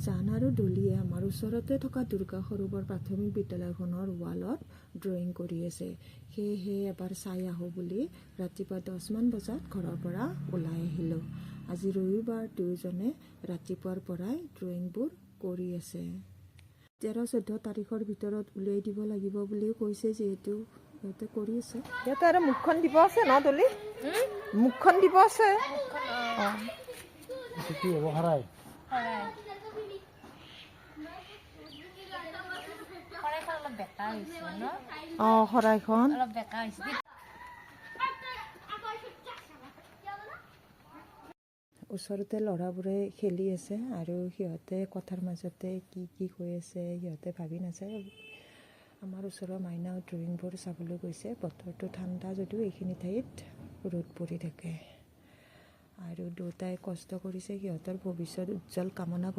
জান আৰু ডলিয়ে আমাৰ ওচৰতে থকা দুৰ্গা সৰোবৰ প্ৰাথমিক বিদ্যালয়খনৰ ৱালত ড্ৰয়িং কৰি আছে। সেয়েহে এবাৰ চাই আহোঁ বুলি ৰাতিপুৱা 10মান বজাত ঘৰৰ পৰা ওলাই আহিলোঁ। আজি ৰবিবাৰ দুয়োজনে ৰাতিপুৱাৰ পৰাই ড্ৰয়িংবোৰ কৰি আছে। 13-14 তাৰিখৰ ভিতৰত উলিয়াই দিব লাগিব বুলিও কৈছে, যিহেতু সিহঁতে কৰি আছে। সিহঁতে আৰু মুখখন দিব আছে ন ডলি? মুখখন দিব আছে। কি হ'ব হৰাই? শৰাইখন ওচৰতে ল'ৰাবোৰে খেলি আছে আৰু সিহঁতে কথাৰ মাজতে কি কি কৈ আছে সিহঁতে ভাবি নাচায়। আমাৰ ওচৰৰ মাইনাও ড্ৰয়িংবোৰ চাবলৈ গৈছে। বতৰটো ঠাণ্ডা যদিও এইখিনি ঠাইত ৰ'দ পৰি থাকে আৰু দুটাই কষ্ট কৰিছে, সিহঁতৰ ভৱিষ্যত উজ্জ্বল কামনা